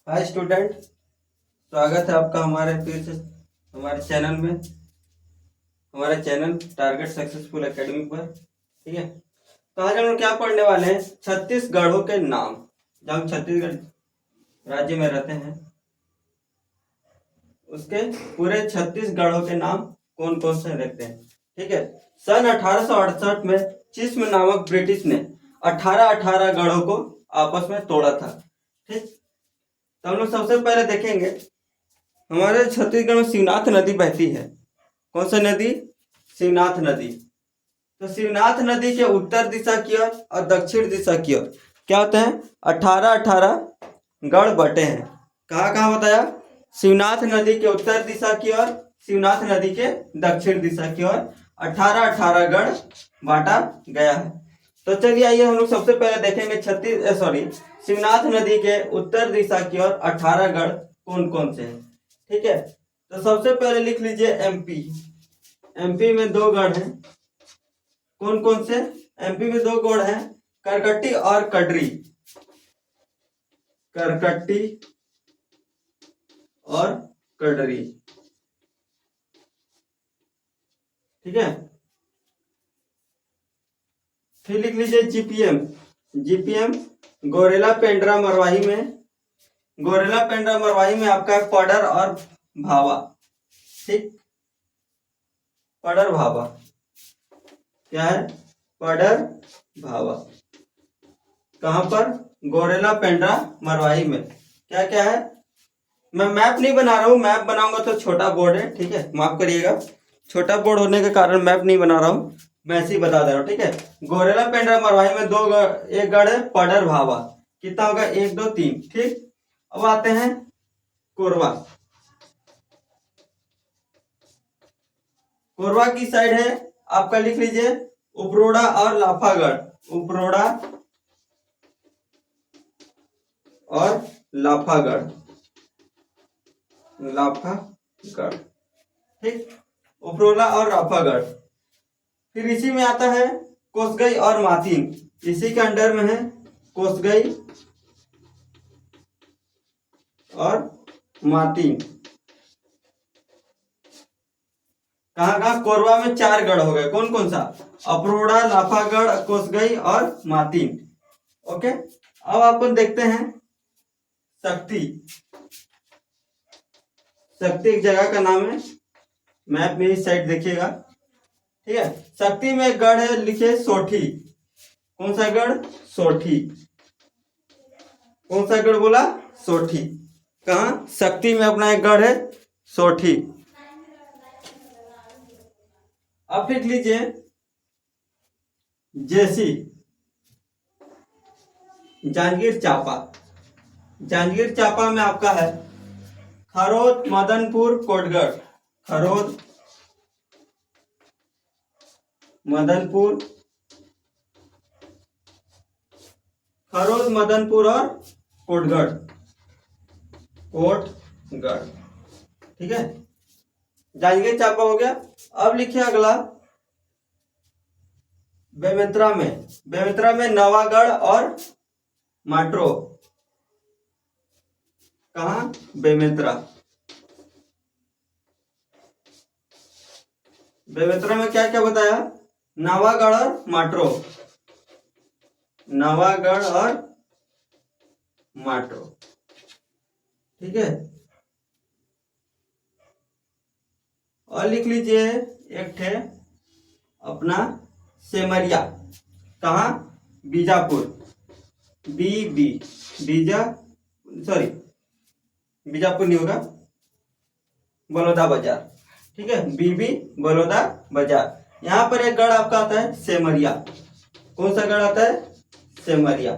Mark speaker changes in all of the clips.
Speaker 1: Hi student, स्वागत है आपका हमारे फिर से हमारे चैनल में। हमारा चैनल टारगेट सक्सेसफुल एकेडमी पर। ठीक है, तो आज हम लोग क्या पढ़ने वाले हैं? छत्तीसगढ़ों के नाम। जब हम छत्तीसगढ़ राज्य में रहते हैं उसके पूरे छत्तीसगढ़ों के नाम कौन कौन से देखते हैं। ठीक है, सन 1868 में चिस्म नामक ब्रिटिश ने 18 गढ़ों को आपस में तोड़ा था। ठीक, तो हम लोग सबसे पहले देखेंगे हमारे छत्तीसगढ़ में शिवनाथ नदी बहती है। कौन सा नदी? शिवनाथ नदी। तो शिवनाथ नदी के उत्तर दिशा की ओर और दक्षिण दिशा की ओर क्या होते हैं? 18 गढ़ बटे हैं। कहाँ कहाँ बताया? शिवनाथ नदी के उत्तर दिशा की ओर, शिवनाथ नदी के दक्षिण दिशा की ओर 18 गढ़ बांटा गया है। तो चलिए आइए हम लोग सबसे पहले देखेंगे शिवनाथ नदी के उत्तर दिशा की ओर 18 गढ़ कौन कौन से हैं। ठीक है, तो सबसे पहले लिख लीजिए एमपी। एमपी में दो गढ़ हैं। कौन कौन से? एमपी में दो गढ़ हैं, करकट्टी और कडरी। करकट्टी और कडरी। ठीक है, फिर लिख लीजिए जीपीएम। जीपीएम गोरेला पेंड्रा मरवाही में। गोरेला पेंड्रा मरवाही में आपका है पडर और भावा। ठीक, पडर भावा क्या है? पडर भावा कहां पर? गोरेला पेंड्रा मरवाही में। क्या क्या है? मैं मैप नहीं बना रहा हूं, मैप बनाऊंगा तो छोटा बोर्ड है। ठीक है, माफ करिएगा, छोटा बोर्ड होने के कारण मैप नहीं बना रहा हूं, मैं ऐसे ही बता दे रहा हूं। ठीक है, गोरेला पेंड्रा मरवाही में दो गढ़, एक गढ़ है पडर भावा। कितना होगा? 1 2 3। ठीक, अब आते हैं कोरवा। कोरवा की साइड है आपका, लिख लीजिए उपरोड़ा और लाफागढ़। उपरोड़ा और लाफागढ़। लाफागढ़, ठीक, उपरोला और लाफागढ़। फिर इसी में आता है कोसगई और मातीन। इसी के अंडर में है कोसगई और मातीन। कहाँ कहाँ? कोरवा में 4 गढ़ हो गए। कौन कौन सा? अपरोड़ा, लाफागढ़, कोसगई और मातीन। ओके, अब अपन देखते हैं शक्ति। शक्ति एक जगह का नाम है, मैप में इस साइड देखिएगा। ठीक है, शक्ति में एक गढ़ है, लिखिए सोठी। कौन सा गढ़? सोठी। कौन सा गढ़ बोला? सोठी। कहा? शक्ति में अपना एक गढ़ है सोठी। अब लिख लीजिए जेसी। जांजगीर चांपा। जांजगीर चांपा में आपका है खरोद, मदनपुर, कोटगढ़। खरोद, मदनपुर, खरोद, मदनपुर और कोटगढ़। कोटगढ़। ठीक है, जांजगीर चांपा हो गया। अब लिखिए अगला बेमेतरा में। बेमेतरा में नवागढ़ और माट्रो। कहा? बेमेतरा। बेमेतरा में क्या क्या बताया? नवागढ़ और माट्रो। नवागढ़ और माट्रो। ठीक है, और लिख लीजिए एक थे अपना सेमरिया। कहा? बीजापुर। बीजा सॉरी, बीजापुर नहीं होगा, बलौदा बाजार। ठीक है, बीबी बलौदा बाजार। यहां पर एक गढ़ आपका आता है सेमरिया। कौन सा गढ़ आता है? सेमरिया।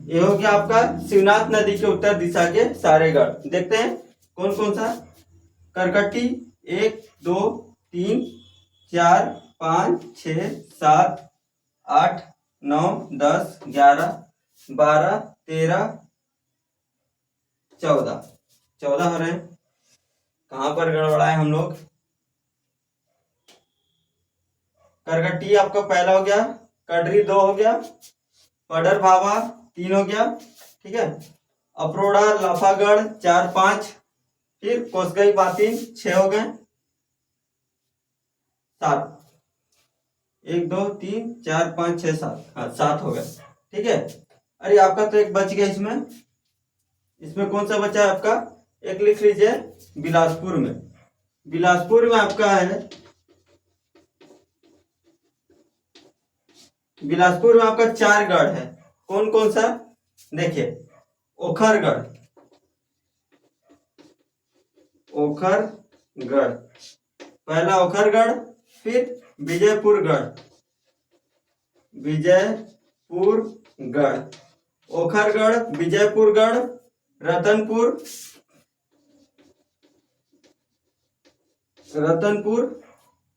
Speaker 1: ये हो गया आपका शिवनाथ नदी के उत्तर दिशा के सारे गढ़। देखते हैं कौन कौन सा। करकट्टी 1 2 3 4 5 6 7 8 9 10 11 12 13 14। 14 हो रहे हैं। कहां पर गड़बड़ाए हम लोग? करकट्टी आपका पहला हो गया, कडरी 2 हो गया, पडर भावा 3 हो गया। ठीक है, अप्रोड़ा लाफागढ़ 4-5, फिर कोसगई बातिन 6 हो गए, 7, 1 2 3 4 5 6 7, हाँ 7 हो गए। ठीक है। अरे आपका तो एक बच गया इसमें, इसमें कौन सा बचा है आपका, एक लिख लीजिए बिलासपुर में। बिलासपुर में आपका है, बिलासपुर में आपका 4 गढ़ है। कौन कौन सा, देखिए ओखरगढ़, ओखरगढ़, पहला ओखरगढ़, फिर विजयपुरगढ़, विजयपुरगढ़, ओखरगढ़, विजयपुरगढ़, रतनपुर, रतनपुर,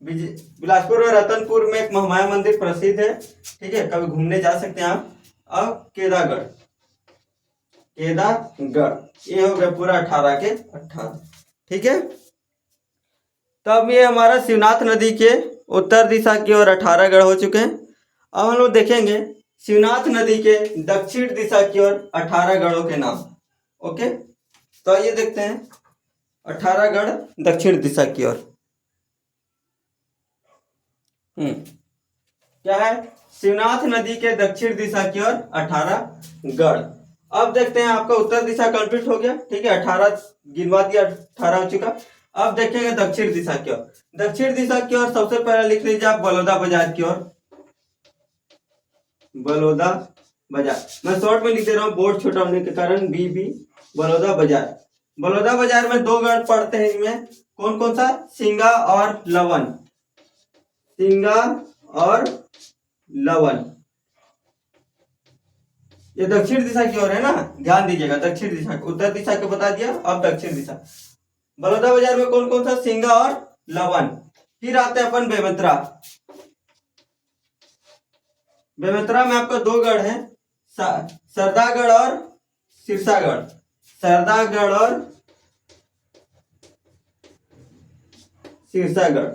Speaker 1: बिलासपुर और रतनपुर में एक महामाया मंदिर प्रसिद्ध है। ठीक है, कभी घूमने जा सकते हैं आप। अब केदागढ़, केदागढ़, ये हो गया पूरा 18 के 18। ठीक है, तब ये हमारा शिवनाथ नदी के उत्तर दिशा की ओर 18 गढ़ हो चुके हैं। अब हम लोग देखेंगे शिवनाथ नदी के दक्षिण दिशा की ओर 18 गढ़ों के नाम। ओके, तो ये देखते हैं 18 गढ़ दक्षिण दिशा की ओर। क्या है, शिवनाथ नदी के दक्षिण दिशा की ओर 18 गढ़। अब देखते हैं, आपका उत्तर दिशा कंप्लीट हो गया। ठीक है, 18 गिनवा दिया, 18 हो चुका। अब देखेंगे दक्षिण दिशा की ओर। दक्षिण दिशा की ओर सबसे पहले लिख लीजिए आप बलौदा बाजार की ओर, बलौदा बाजार। मैं शॉर्ट में लिख दे रहा हूँ बोर्ड छोटा होने के कारण, BB बलौदा बाजार। बलौदा बाजार में 2 गढ़ पड़ते हैं, इनमें कौन कौन सा, सिंगा और लवन, सिंगा और लवन। ये दक्षिण दिशा की ओर है ना, ध्यान दीजिएगा। दक्षिण दिशा, उत्तर दिशा को बता दिया, अब दक्षिण दिशा। बलौदा बाजार में कौन कौन सा, सिंगा और लवन। फिर आते हैं अपन बेमेतरा। बेमेतरा में आपका 2 गढ़ है, सरदागढ़ और सिरसागढ़, सरदागढ़ और सिरसागढ़,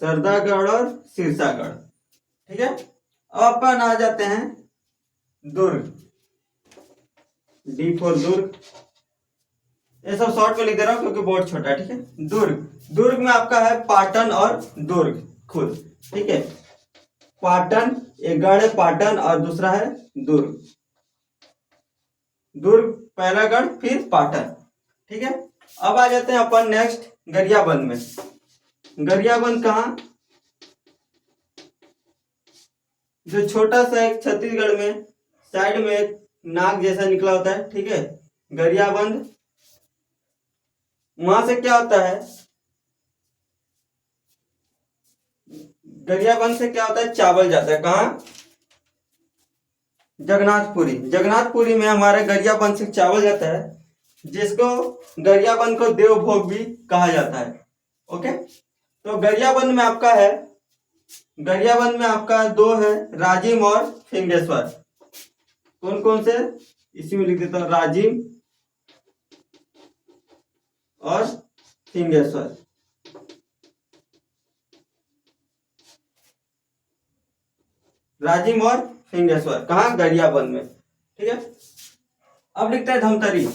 Speaker 1: सरदागढ़ और सिरसागढ़। ठीक है, अब अपन आ जाते हैं दुर्ग, D फॉर दुर्ग। ये सब शॉर्ट में लिख दे रहा हूं क्योंकि बोर्ड छोटा है। ठीक है, दुर्ग, दुर्ग में आपका है पाटन और दुर्ग खुद। ठीक है, पाटन, एक गढ़ है पाटन और दूसरा है दुर्ग। दुर्ग पहला गढ़, फिर पाटन। ठीक है, अब आ जाते हैं अपन नेक्स्ट गरियाबंद में। गरियाबंद कहाँ, जो छोटा सा एक छत्तीसगढ़ में साइड में एक नाग जैसा निकला होता है। ठीक है, गरियाबंद, वहां से क्या होता है, गरियाबंद से क्या होता है, चावल जाता है कहाँ, जगन्नाथपुरी। जगन्नाथपुरी में हमारे गरियाबंद से चावल जाता है, जिसको गरियाबंद को देवभोग भी कहा जाता है। ओके, तो गरियाबंद में आपका है, गरियाबंद में आपका 2 है, राजिम और फिंगेश्वर। कौन कौन से, इसी में लिख देता हूं, राजिम और फिंगेश्वर। राजिम और फिंगेश्वर कहाँ, गरियाबंद में। ठीक है, अब लिखते हैं धमतरी।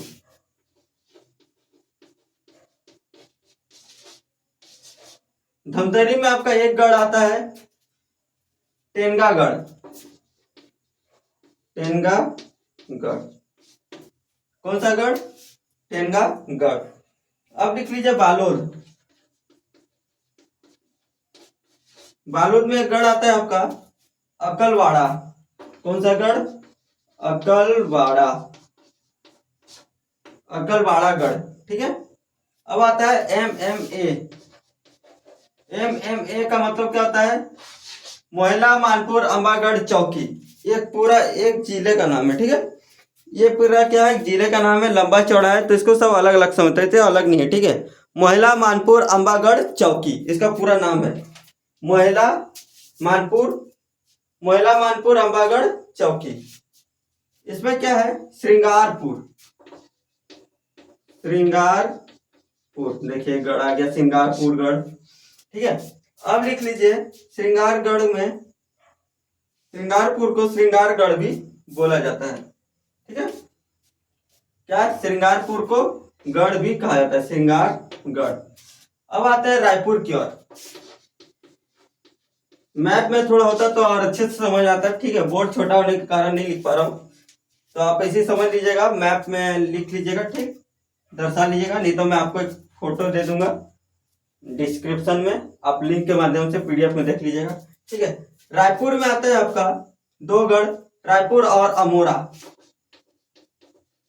Speaker 1: धमतरी में आपका एक गढ़ आता है, टेनगागढ़, टेनगागढ़। कौन सा गढ़, टेनगागढ़। अब लिख लीजिए बालोद। बालोद में एक गढ़ आता है आपका अकलवाड़ा। कौन सा गढ़, अकलवाड़ा, अकलवाड़ा गढ़। ठीक है, अब आता है MMA। MMA का मतलब क्या होता है, मोहला मानपुर अंबागढ़ चौकी। एक पूरा एक जिले का नाम है। ठीक है, ये पूरा क्या है, जिले का नाम है, लंबा चौड़ा है, तो इसको सब अलग अलग समझते थे, अलग नहीं है। ठीक है, मोहला मानपुर अंबागढ़ चौकी इसका पूरा नाम है, मोहला मानपुर, मोहला मानपुर अंबागढ़ चौकी। इसमें क्या है, श्रृंगारपुर, श्रृंगारपुर। देखिए गढ़ आ गया, श्रृंगारपुर गढ़। ठीक है, अब लिख लीजिए श्रृंगारगढ़ में श्रृंगारपुर को श्रृंगारगढ़ भी बोला जाता है। ठीक है, क्या श्रृंगारपुर को गढ़ भी कहा जाता है, श्रृंगारगढ़। अब आते हैं रायपुर की ओर। मैप में थोड़ा होता तो और अच्छे से समझ आता। ठीक है, बोर्ड छोटा होने के कारण नहीं लिख पा रहा हूँ, तो आप ऐसे ही समझ लीजिएगा, मैप में लिख लीजिएगा। ठीक, दर्शा लीजिएगा, नहीं तो मैं आपको एक फोटो दे दूंगा डिस्क्रिप्शन में, आप लिंक के माध्यम से पीडीएफ में देख लीजिएगा। ठीक है, रायपुर में आता है आपका दो गढ़, रायपुर और अमोरा,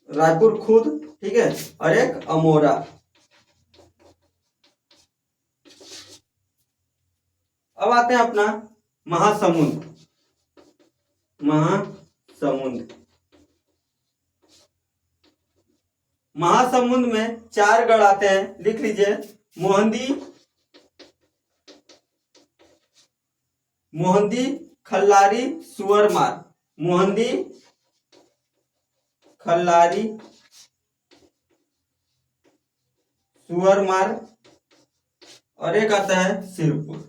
Speaker 1: रायपुर खुद, ठीक है, और एक अमोरा। अब आते हैं अपना महासमुंद। महासमुंद, महासमुंद में 4 गढ़ आते हैं, लिख लीजिए। मोहंदी, मोहंदी, खल्लारी, सुअरमार। मोहंदी, खल्लारी, सुअरमार, और एक आता है सिरपुर।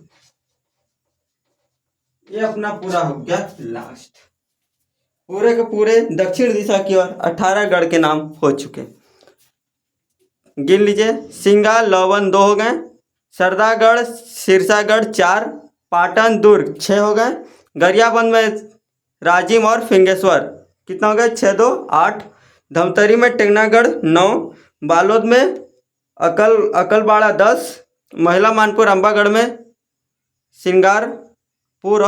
Speaker 1: ये अपना पूरा हो गया लास्ट। पूरे के पूरे दक्षिण दिशा की ओर 18 गढ़ के नाम हो चुके। गिन लीजिए। सिंगा, लवन 2 हो गए, सरदागढ़, सिरसागढ़ 4, पाटन, दुर्ग 6 हो गए, गरियाबंद में राजिम और फिंगेश्वर कितना हो गया, 6 2 8, धमतरी में टेंगनागढ़ 9, बालोद में अकलबाड़ा 10, महिला मानपुर अम्बागढ़ में सिंगारपुर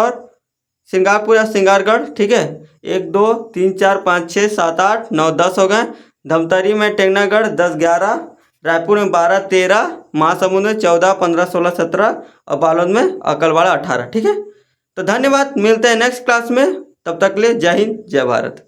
Speaker 1: या सिंगारगढ़। ठीक है, 1 2 3 4 5 6 7 8 9 10 हो गए, धमतरी में टेंगनागढ़ 10 11, रायपुर में 12 13, महासमुंद में 14 15 16 17 और बालोद में अकलबाड़ा 18। ठीक है, तो धन्यवाद, मिलते हैं नेक्स्ट क्लास में, तब तक के लिए जय हिंद जय भारत।